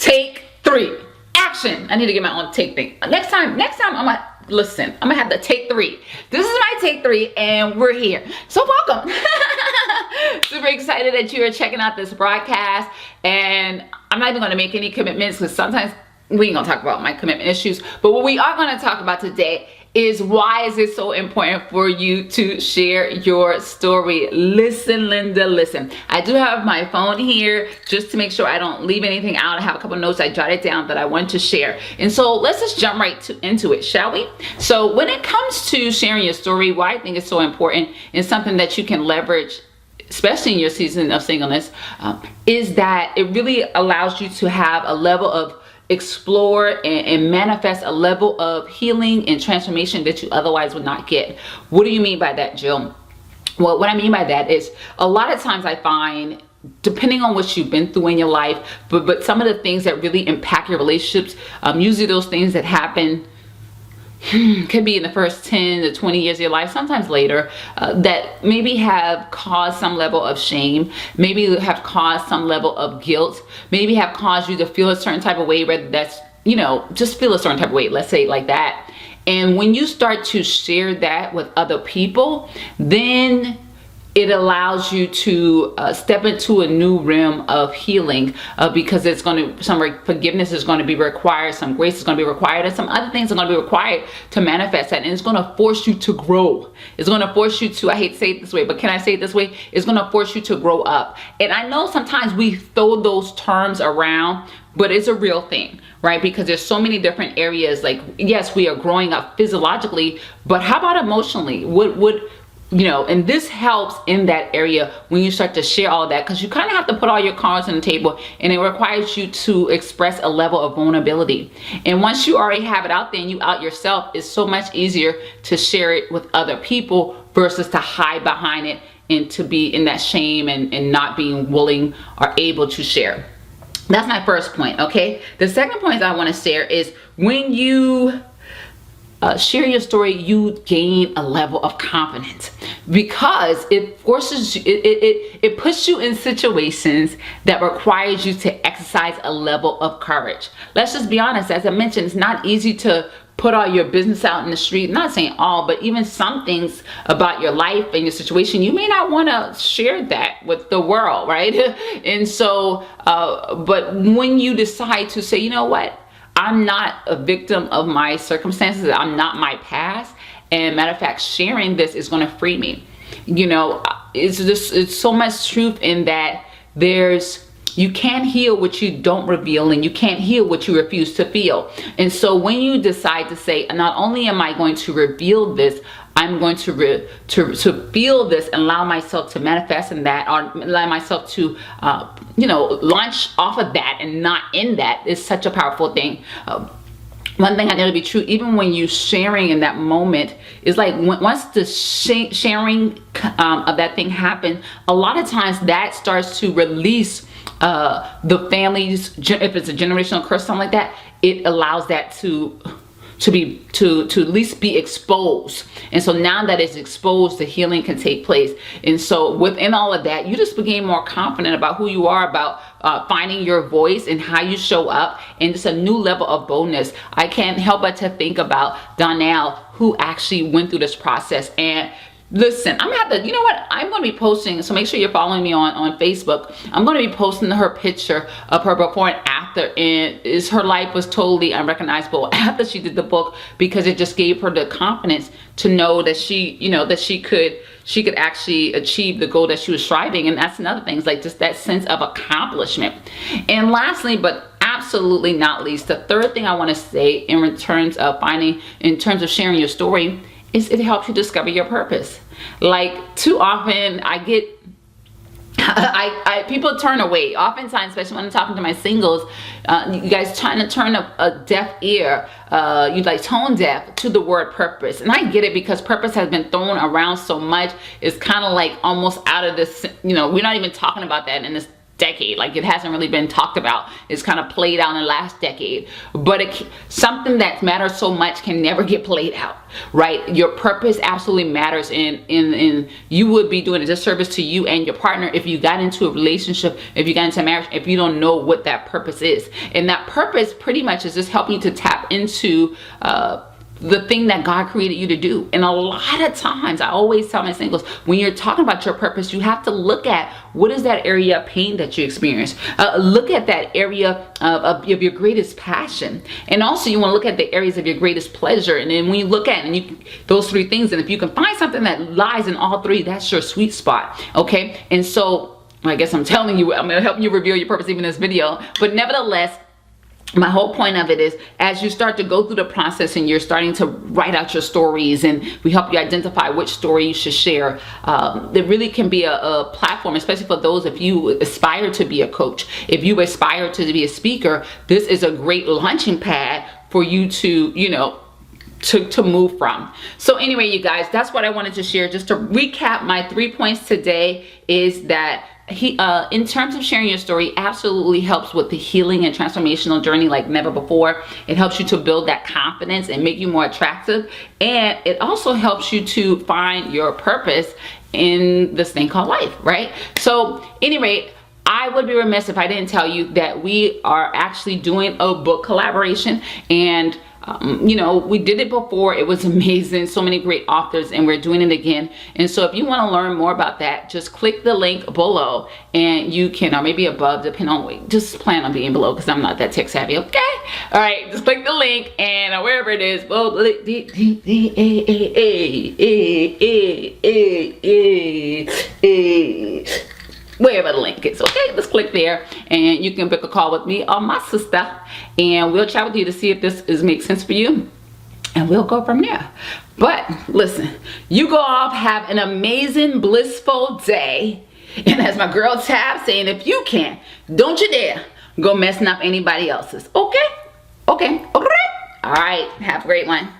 Take 3. Action. I need to get my own take thing. Next time I'm gonna have the take 3. This is my take 3 and we're here. So welcome. Super excited that you are checking out this broadcast, and I'm not even gonna make any commitments because sometimes we ain't gonna talk about my commitment issues, but what we are gonna talk about today is why is it so important for you to share your story. Listen, Linda, listen. I do have my phone here just to make sure I don't leave anything out. I have a couple notes I jotted down that I want to share. And so let's just jump right into it, shall we? So when it comes to sharing your story, why I think it's so important and something that you can leverage, especially in your season of singleness, is that it really allows you to have a level of explore and manifest a level of healing and transformation that you otherwise would not get. What do you mean by that, Jill? Well, what I mean by that is a lot of times I find, depending on what you've been through in your life, but some of the things that really impact your relationships, usually those things that happen could be in the first 10 to 20 years of your life, sometimes later, that maybe have caused some level of shame, maybe have caused some level of guilt, maybe have caused you to feel a certain type of way, whether that's, just feel a certain type of way, let's say it like that. And when you start to share that with other people, then it allows you to step into a new realm of healing, because it's going to, some forgiveness is going to be required, some grace is going to be required, and some other things are going to be required to manifest that. And it's going to force you to grow. It's going to force you to, I hate to say it this way, but can I say it this way? It's going to force you to grow up. And I know sometimes we throw those terms around, but it's a real thing, right? Because there's so many different areas. Like, yes, we are growing up physiologically, but how about emotionally? And this helps in that area when you start to share all of that, because you kind of have to put all your cards on the table, and it requires you to express a level of vulnerability. And once you already have it out there and you out yourself, it's so much easier to share it with other people versus to hide behind it and to be in that shame and not being willing or able to share. That's my first point, okay? The second point I want to share is when you share your story, you gain a level of confidence, because it forces you, it puts you in situations that requires you to exercise a level of courage. Let's just be honest, as I mentioned, it's not easy to put all your business out in the street. I'm not saying all, but even some things about your life and your situation, you may not want to share that with the world, right? And so, but when you decide to say, you know what? I'm not a victim of my circumstances. I'm not my past. And matter of fact, sharing this is going to free me. It's so much truth in that you can't heal what you don't reveal, and you can't heal what you refuse to feel. And so when you decide to say, not only am I going to reveal this, I'm going to feel this and allow myself to manifest in that, or allow myself to, launch off of that and not in that, is such a powerful thing. One thing I know to be true, even when you sharing in that moment, is like once the sharing of that thing happens, a lot of times that starts to release the family's, if it's a generational curse, something like that, it allows that to at least be exposed. And so now that it's exposed, the healing can take place. And so within all of that, you just became more confident about who you are, about finding your voice and how you show up, and just a new level of boldness. I can't help but to think about Donnell, who actually went through this process. And listen, I'm gonna have to, you know what? I'm gonna be posting, so make sure you're following me on Facebook. I'm gonna be posting her picture of her before and after, and her life was totally unrecognizable after she did the book, because it just gave her the confidence to know that she could actually achieve the goal that she was striving. And that's another thing, it's like just that sense of accomplishment. And lastly, but absolutely not least, the third thing I want to say in terms of sharing your story is it helps you discover your purpose. Like, too often I get people turn away. Oftentimes, especially when I'm talking to my singles, you guys trying to turn a deaf ear, you like tone deaf to the word purpose. And I get it, because purpose has been thrown around so much. It's kind of like almost out of this, we're not even talking about that in this decade. Like, it hasn't really been talked about. It's kind of played out in the last decade, but something that matters so much can never get played out, right? Your purpose absolutely matters, and you would be doing a disservice to you and your partner if you got into a relationship, if you got into marriage, if you don't know what that purpose is. And that purpose pretty much is just helping you to tap into the thing that God created you to do. And a lot of times, I always tell my singles, when you're talking about your purpose, you have to look at what is that area of pain that you experience. Look at that area of your greatest passion. And also, you want to look at the areas of your greatest pleasure. And then when you look at those three things, and if you can find something that lies in all three, that's your sweet spot. Okay. And so I guess I'm telling you, I'm going to help you reveal your purpose even in this video. But nevertheless, my whole point of it is, as you start to go through the process and you're starting to write out your stories, and we help you identify which story you should share, it really can be a platform, especially for those, if you aspire to be a coach, if you aspire to be a speaker, this is a great launching pad for you to, to move from. So anyway, you guys, that's what I wanted to share. Just to recap, my 3 points today is that in terms of sharing your story, absolutely helps with the healing and transformational journey like never before. It helps you to build that confidence and make you more attractive. And it also helps you to find your purpose in this thing called life, right? So anyway, I would be remiss if I didn't tell you that we are actually doing a book collaboration, and we did it before. It was amazing. So many great authors, and we're doing it again. And so if you want to learn more about that, just click the link below, and you can, or maybe above, depending on, just plan on being below because I'm not that tech savvy. Okay. All right. Just click the link, and wherever it is, wherever the link is. Okay, let's click there, and you can book a call with me or my sister, and we'll chat with you to see if this makes sense for you, and we'll go from there. But listen, you go off, have an amazing, blissful day, and as my girl Tab saying, if you can, don't you dare go messing up anybody else's. Okay, all right, have a great one.